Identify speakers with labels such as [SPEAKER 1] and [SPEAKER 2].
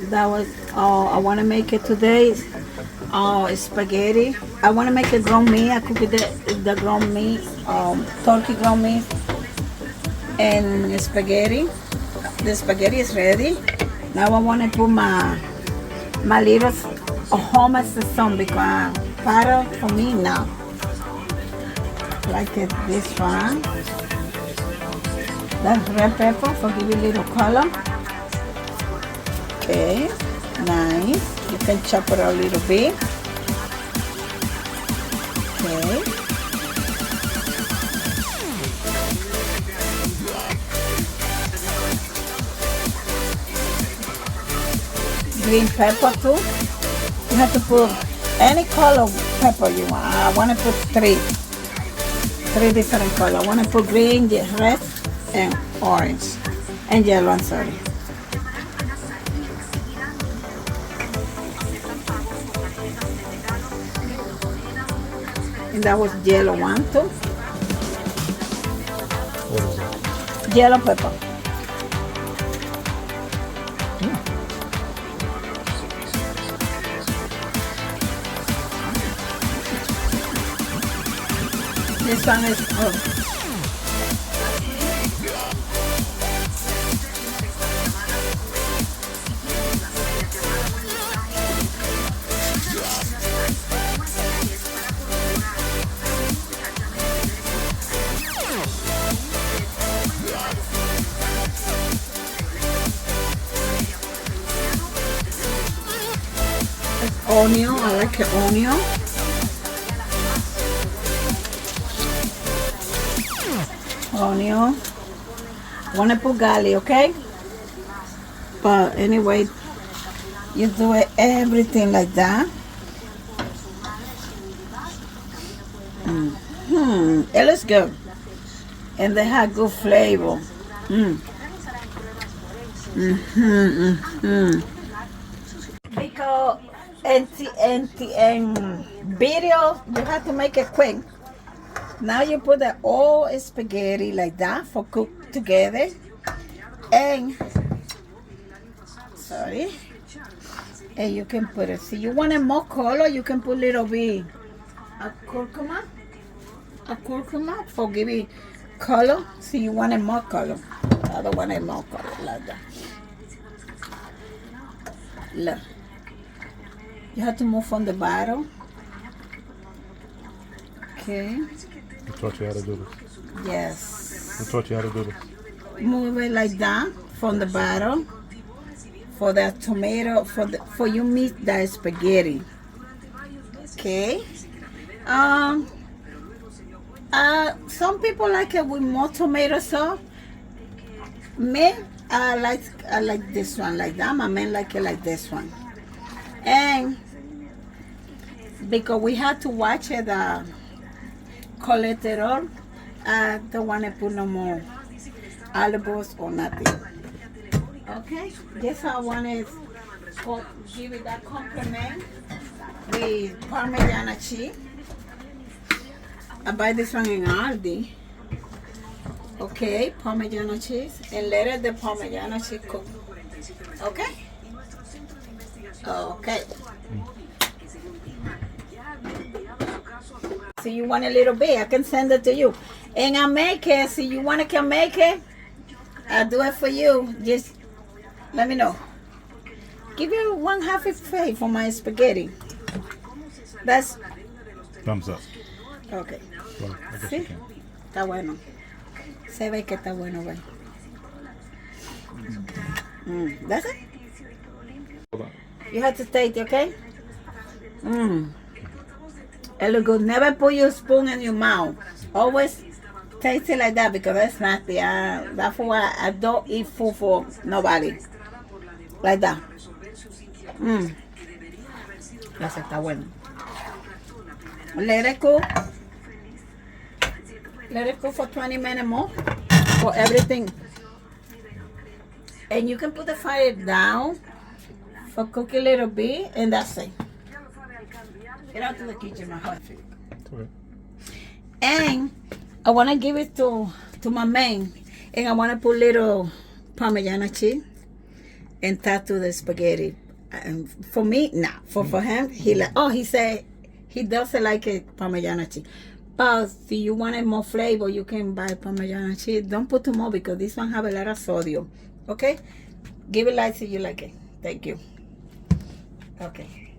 [SPEAKER 1] That was, I want to make it today. Spaghetti. I want to make a ground meat. I cook the ground meat, turkey ground meat, and spaghetti. The spaghetti is ready. Now I want to put my little hummus some because para for me now. Like this one. That's red pepper for give it a little color. Okay, nice. You can chop it a little bit. Okay. Green pepper too. You have to put any color pepper you want. I want to put three different colors. I want to put green, red, and orange, and yellow. I'm sorry. And that was yellow one too.
[SPEAKER 2] What is that?
[SPEAKER 1] Yellow pepper. This one is onion. I like the onion. Onion. I want to put garlic, okay? But anyway, you do it everything like that. It looks good, and they have good flavor. Because and video, you have to make it quick. Now you put the all spaghetti like that for cook together, and and you can put it. See, you want a more color, you can put a little bit a curcuma for giving color. See, you want a more color. I don't want a more color like that. Look, you have to move from the bottom. Okay.
[SPEAKER 2] Who taught you how to do this?
[SPEAKER 1] Yes.
[SPEAKER 2] Who taught you how to do this?
[SPEAKER 1] Move it like that from the bottom for the tomato for you meat that spaghetti. Okay. Some people like it with more tomato sauce. Me, I like this one like that. My man like it like this one. And because we have to watch it, cholesterol, I don't want to put no more olives or nothing. Okay, this I want to give it that compliment with Parmesan cheese. I buy this one in Aldi. Okay, Parmesan cheese, and let the Parmesan cheese cook. Okay. Okay. So you want a little bit, I can send it to you. And I make it, so you want to can make it, I'll do it for you. Just let me know. Give you 1/2 a plate for my spaghetti. That's
[SPEAKER 2] Thumbs up.
[SPEAKER 1] okay.
[SPEAKER 2] Well, I guess
[SPEAKER 1] ¿Sí?
[SPEAKER 2] you can.
[SPEAKER 1] Está bueno. Se ve que está bueno, güey. That's it?
[SPEAKER 2] Hold on.
[SPEAKER 1] You have to taste it, okay? It look good. Never put your spoon in your mouth. Always taste it like that because that's nasty. That's why I don't eat food for nobody. Like that. Ese está bueno. Let it cook. Let it cook for 20 minutes more for everything. And you can put the fire down for cook a little bit, and that's it. Get out to the kitchen, my husband.
[SPEAKER 2] Okay.
[SPEAKER 1] And I want to give it to my man, and I want to put little Parmesan cheese and tattoo the spaghetti. For me, nah. For him, he said he doesn't like it Parmesan cheese. But if you wanted more flavor, you can buy Parmesan cheese. Don't put too much because this one have a lot of sodium. Okay, give it light if you like it. Thank you. Okay.